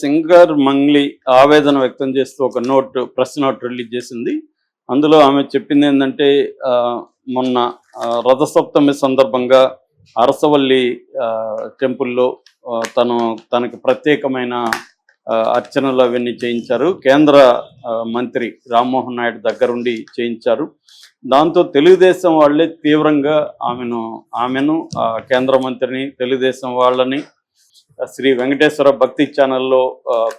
Singer Mangli ఆవేదన వ్యక్తం చేస్తూ ఒక ప్రెస్ నోట్ రిలీజ్ చేసింది. అందులో ఆమె చెప్పింది ఏంటంటే మొన్న రథసప్తమి సందర్భంగా అరసవల్లి టెంపుల్లో తనకి ప్రత్యేకమైన అర్చనలు అవన్నీ చేయించారు. కేంద్ర మంత్రి రామ్మోహన్ నాయుడు దగ్గరుండి చేయించారు. దాంతో తెలుగుదేశం వాళ్ళే తీవ్రంగా ఆమెను కేంద్ర మంత్రిని, తెలుగుదేశం వాళ్ళని, శ్రీ వెంకటేశ్వర భక్తి ఛానల్లో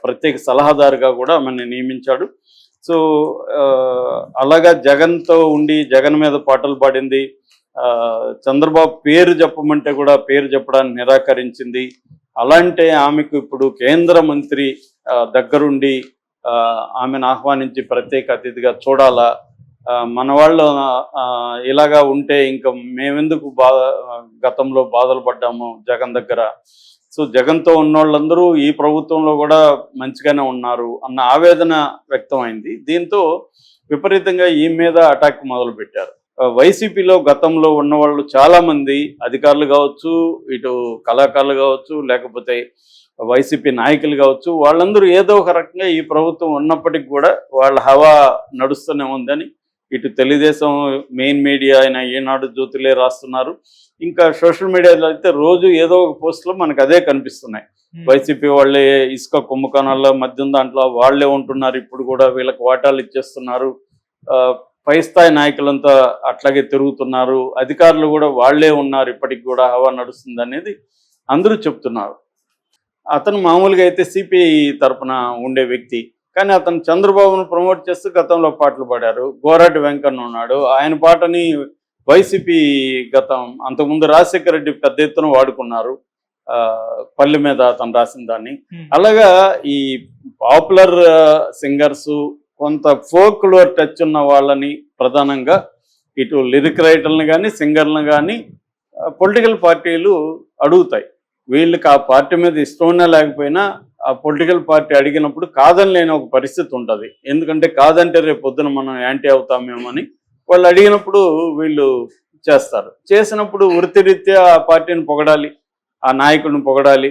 ప్రత్యేక సలహాదారుగా కూడా ఆమెను నియమించాడు. సో అలాగా జగన్తో ఉండి జగన్ మీద పాటలు పాడింది. చంద్రబాబు పేరు చెప్పమంటే కూడా పేరు చెప్పడానికి నిరాకరించింది. అలాంటి ఆమెకు ఇప్పుడు కేంద్ర మంత్రి దగ్గరుండి ఆమెను ఆహ్వానించి ప్రత్యేక అతిథిగా చూడాలా, మన వాళ్ళు ఇలాగా ఉంటే ఇంకా మేమెందుకు గతంలో బాధలు పడ్డాము జగన్ దగ్గర. సో జగన్తో ఉన్నోళ్ళందరూ ఈ ప్రభుత్వంలో కూడా మంచిగానే ఉన్నారు అన్న ఆవేదన వ్యక్తమైంది. దీంతో విపరీతంగా ఈ మీద అటాక్ మొదలుపెట్టారు. వైసీపీలో గతంలో ఉన్నవాళ్ళు చాలామంది అధికారులు కావచ్చు, ఇటు కళాకారులు కావచ్చు, లేకపోతే వైసీపీ నాయకులు కావచ్చు, వాళ్ళందరూ ఏదో ఒక రకంగా ఈ ప్రభుత్వం ఉన్నప్పటికీ కూడా వాళ్ళ హవా నడుస్తూనే ఉందని ఇటు తెలుగుదేశం మెయిన్ మీడియా అయిన ఈనాడు, జ్యోతిలే రాస్తున్నారు. ఇంకా సోషల్ మీడియాలో అయితే రోజు ఏదో ఒక పోస్టులో మనకు అదే కనిపిస్తున్నాయి. వైసీపీ వాళ్ళే ఇసుక కుంభకోణాల్లో మధ్యం దాంట్లో వాళ్ళే ఉంటున్నారు, ఇప్పుడు కూడా వీళ్ళకి వాటాలు ఇచ్చేస్తున్నారు, పై స్థాయి నాయకులంతా అట్లాగే తిరుగుతున్నారు, అధికారులు కూడా వాళ్లే ఉన్నారు, ఇప్పటికి కూడా హవా నడుస్తుంది అనేది అందరూ చెప్తున్నారు. అతను మామూలుగా అయితే సిపిఐ తరఫున ఉండే వ్యక్తి, కానీ అతను చంద్రబాబును ప్రమోట్ చేస్తూ గతంలో పాటలు పాడారు. గోరాటి వెంకన్న ఉన్నాడు, ఆయన పాటని వైసీపీ అంతకుముందు రాజశేఖర రెడ్డి పెద్ద ఎత్తున వాడుకున్నారు, పల్లె మీద అతను రాసిన దాన్ని. అలాగా ఈ పాపులర్ సింగర్స్, కొంత ఫోక్లోర్ టచ్ ఉన్న వాళ్ళని ప్రధానంగా ఇటు లిరిక్ రైటర్లను కానీ సింగర్లను కానీ పొలిటికల్ పార్టీలు అడుగుతాయి. వీళ్ళకి ఆ పార్టీ మీద ఇష్టం లేకపోయినా ఆ పొలిటికల్ పార్టీ అడిగినప్పుడు కాదని లేని ఒక పరిస్థితి ఉంటుంది. ఎందుకంటే కాదంటే రేపు పొద్దున మనం యాంటీ అవుతామేమని వాళ్ళు అడిగినప్పుడు వీళ్ళు చేస్తారు. చేసినప్పుడు వృత్తిరీత్యా ఆ పార్టీని పొగడాలి, ఆ నాయకుడిని పొగడాలి.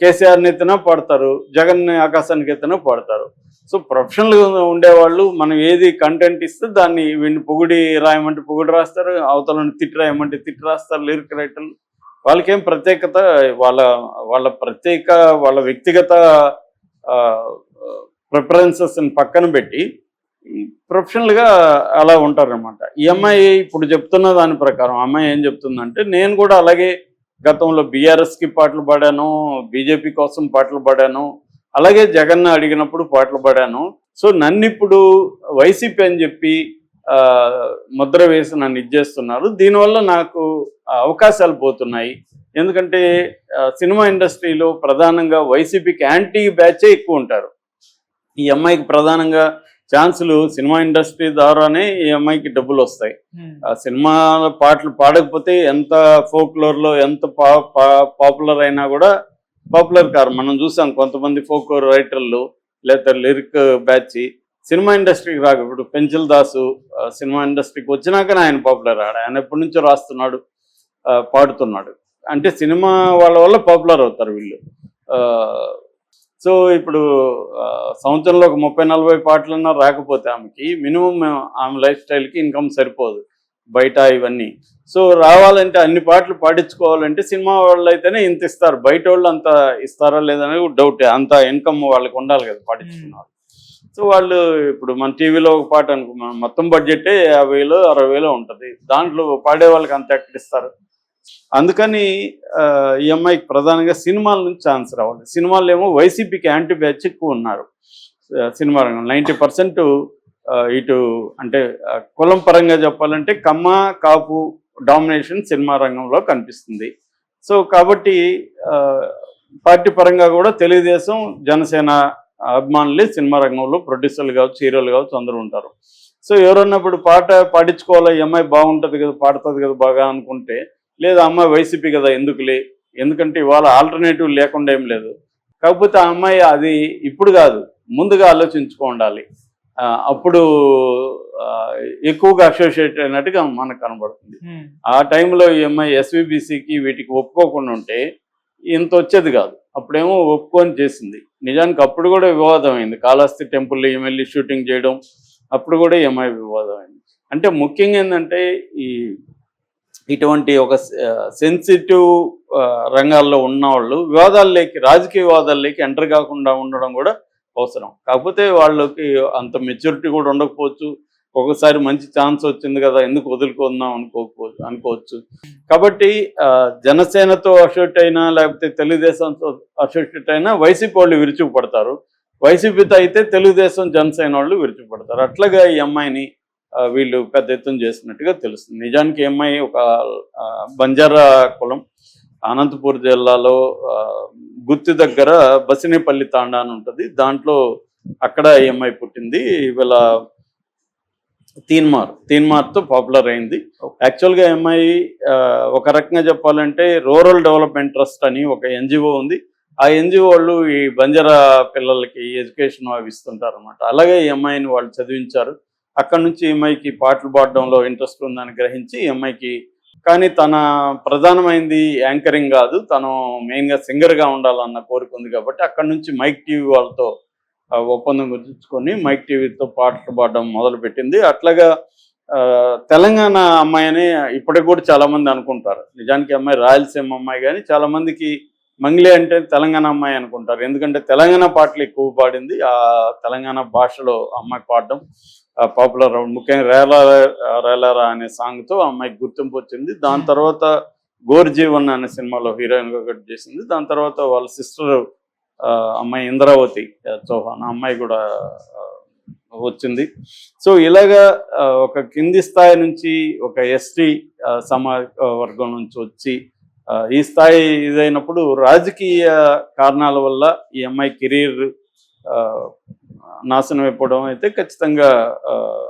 కేసీఆర్ని ఎత్తినా పాడతారు, జగన్ని ఆకాశానికి ఎత్తినా పాడతారు. సో ప్రొఫెషనల్గా ఉండేవాళ్ళు మనం ఏది కంటెంట్ ఇస్తే దాన్ని వీడిని పొగిడి రాయమంటే పొగిడి రాస్తారు, అవతలని తిట్టి రాయమంటే తిట్టి రాస్తారు లిరిక్ రైటర్లు. వాళ్ళకేం ప్రత్యేకత, వాళ్ళ వ్యక్తిగత ప్రిఫరెన్సెస్ని పక్కన పెట్టి ప్రొఫెషనల్గా అలా ఉంటారనమాట. ఈ అమ్మాయి ఇప్పుడు చెప్తున్న దాని ప్రకారం అమ్మాయి ఏం చెప్తుందంటే, నేను కూడా అలాగే గతంలో బీఆర్ఎస్కి పాటలు పాడాను, బీజేపీ కోసం పాటలు పాడాను, అలాగే జగన్ అడిగినప్పుడు పాటలు పాడాను. సో నన్ను ఇప్పుడు వైసీపీ అని చెప్పి ముద్ర వేసి నన్ను ఇచ్చేస్తున్నారు, దీనివల్ల నాకు అవకాశాలు పోతున్నాయి. ఎందుకంటే సినిమా ఇండస్ట్రీలో ప్రధానంగా వైసీపీకి యాంటీ బ్యాచే ఎక్కువ ఉంటారు. ఈ అమ్మాయికి ప్రధానంగా ఛాన్సులు సినిమా ఇండస్ట్రీ ద్వారానే ఈ అమ్మాయికి డబ్బులు వస్తాయి. సినిమా పాటలు పాడకపోతే ఎంత ఫోక్లోర్లో ఎంత పాపులర్ అయినా కూడా పాపులర్ కారు. మనం చూసాం కొంతమంది ఫోక్ రైటర్లు లేదా లిరిక్ బ్యాచ్ సినిమా ఇండస్ట్రీకి రాక, ఇప్పుడు పెంచల్ దాసు సినిమా ఇండస్ట్రీకి వచ్చినాకనే ఆయన పాపులర్. ఆయన ఎప్పటి నుంచో రాస్తున్నాడు, పాడుతున్నాడు. అంటే సినిమా వాళ్ళ వల్ల పాపులర్ అవుతారు వీళ్ళు. సో ఇప్పుడు సంవత్సరంలో ఒక 30-40 పాటలన్నా రాకపోతే ఆమెకి మినిమం ఆమె లైఫ్ స్టైల్కి ఇన్కమ్ సరిపోదు బయట ఇవన్నీ. సో రావాలంటే అన్ని పాటలు పాడించుకోవాలంటే సినిమా వాళ్ళు అయితేనే ఇంత ఇస్తారు, బయట వాళ్ళు అంత ఇస్తారా లేదనేది డౌటే. అంత ఇన్కమ్ వాళ్ళకి ఉండాలి కదా పాడించుకున్నారు. సో వాళ్ళు ఇప్పుడు మన టీవీలో ఒక పాట అనుకున్నాం, మొత్తం బడ్జెటే 50,000-60,000 ఉంటుంది, దాంట్లో పాడే వాళ్ళకి అంత ఎక్కడిస్తారు. అందుకని ఈ అమ్మాయికి ప్రధానంగా సినిమాల నుంచి ఛాన్స్ రావాలి. సినిమాల్లో ఏమో వైసీపీకి యాంటీ బ్యాచ్ ఎక్కువ ఉన్నారు. సినిమా రంగం 90% ఇటు అంటే కులం పరంగా చెప్పాలంటే కమ్మ కాపు డామినేషన్ సినిమా రంగంలో కనిపిస్తుంది. సో కాబట్టి పార్టీ పరంగా కూడా తెలుగుదేశం, జనసేన అభిమానులే సినిమా రంగంలో ప్రొడ్యూసర్లు కావచ్చు, హీరోలు కావచ్చు, అందరూ ఉంటారు. సో ఎవరన్నప్పుడు పాట పాడించుకోవాలా, ఈ అమ్మాయి బాగుంటుంది కదా, పాడుతుంది కదా బాగా అనుకుంటే, లేదా అమ్మాయి వైసీపీ కదా ఎందుకులే, ఎందుకంటే ఇవాళ ఆల్టర్నేటివ్ లేకుండా ఏం లేదు. కాకపోతే ఆ అమ్మాయి అది ఇప్పుడు కాదు, ముందుగా ఆలోచించుకోండాలి. అప్పుడు ఎక్కువగా అసోసియేట్ అయినట్టుగా మనకు కనబడుతుంది. ఆ టైంలో ఈ అమ్మాయి ఎస్వీబీసీకి వీటికి ఒప్పుకోకుండా ఉంటే ఇంత వచ్చేది కాదు. అప్పుడేమో ఒప్పుకొని చేసింది. నిజానికి అప్పుడు కూడా వివాదం అయింది. కాళహస్తి టెంపుల్‌లో ఈమె వెళ్లి షూటింగ్ చేయడం, అప్పుడు కూడా ఈ అమ్మాయి వివాదం అయింది. అంటే ముఖ్యంగా ఏందంటే ఈ ఇటువంటి ఒక సెన్సిటివ్ రంగాల్లో ఉన్నవాళ్ళు వివాదాల్లోకి, రాజకీయ వివాదాల్లోకి ఎంటర్ కాకుండా ఉండడం కూడా అవసరం. కాకపోతే వాళ్ళకి అంత మెచ్యూరిటీ కూడా ఉండకపోవచ్చు. ఒక్కొక్కసారి మంచి ఛాన్స్ వచ్చింది కదా, ఎందుకు వదులుకుందాం అనుకోవచ్చు. కాబట్టి జనసేనతో అసోసియేట్ అయినా, లేకపోతే తెలుగుదేశంతో అసోసియేట్ అయినా వైసీపీ వాళ్ళు విరుచుకుపడతారు. వైసీపీతో అయితే తెలుగుదేశం, జనసేన వాళ్ళు విరుచుకుపడతారు. అట్లాగా ఈ అమ్మాయిని వీళ్ళు పెద్ద ఎత్తున చేసినట్టుగా తెలుస్తుంది. నిజానికి ఈ అమ్మాయి ఒక బంజారా కులం, అనంతపూర్ జిల్లాలో గుత్తి దగ్గర బసినేపల్లి తాండా అని ఉంటుంది. దాంట్లో అక్కడ ఈ అమ్మాయి పుట్టింది. వీళ్ళ తీన్మార్తో పాపులర్ అయింది. యాక్చువల్గా ఈ అమ్మాయి ఒక రకంగా చెప్పాలంటే రూరల్ డెవలప్మెంట్ ట్రస్ట్ అని ఒక ఎన్జిఓ ఉంది. ఆ ఎన్జిఓ వాళ్ళు ఈ బంజారా పిల్లలకి ఎడ్యుకేషన్ అవి ఇస్తుంటారు అనమాట. అలాగే ఈ అమ్మాయిని వాళ్ళు చదివించారు. అక్కడ నుంచి ఈ అమ్మాయికి పాటలు పాడడంలో ఇంట్రెస్ట్ ఉందని గ్రహించి ఈ అమ్మాయికి, కానీ తన ప్రధానమైంది యాంకరింగ్ కాదు, తను మెయిన్గా సింగర్గా ఉండాలన్న కోరిక ఉంది. కాబట్టి అక్కడ నుంచి మైక్ టీవీ వాళ్ళతో ఒప్పందం కుదుర్చుకొని మైక్ టీవీతో పాటలు పాడడం మొదలుపెట్టింది. అట్లాగా తెలంగాణ అమ్మాయి అని ఇప్పటికి కూడా చాలామంది అనుకుంటారు. నిజానికి అమ్మాయి రాయలసీమ అమ్మాయి, కానీ చాలామందికి మంగ్లీ అంటే తెలంగాణ అమ్మాయి అనుకుంటారు. ఎందుకంటే తెలంగాణ పాటలు ఎక్కువ పాడింది. ఆ తెలంగాణ భాషలో అమ్మాయి పాడడం పాపులర్. ముఖ్యంగా రేలారా అనే సాంగ్తో అమ్మాయికి గుర్తింపు వచ్చింది. దాని తర్వాత గోర్ జీవన్ అనే సినిమాలో హీరోయిన్గా కట్ చేసింది. దాని తర్వాత వాళ్ళ సిస్టర్ అమ్మాయి ఇంద్రావతి చౌహాన్, అమ్మాయి కూడా వచ్చింది. సో ఇలాగా ఒక కింది స్థాయి నుంచి, ఒక ఎస్టీ వర్గం నుంచి వచ్చి ఈ స్థాయి ఇదైనప్పుడు రాజకీయ కారణాల వల్ల ఈ అమ్మాయి కెరీర్ నాశనం అయిపోవడం అయితే ఖచ్చితంగా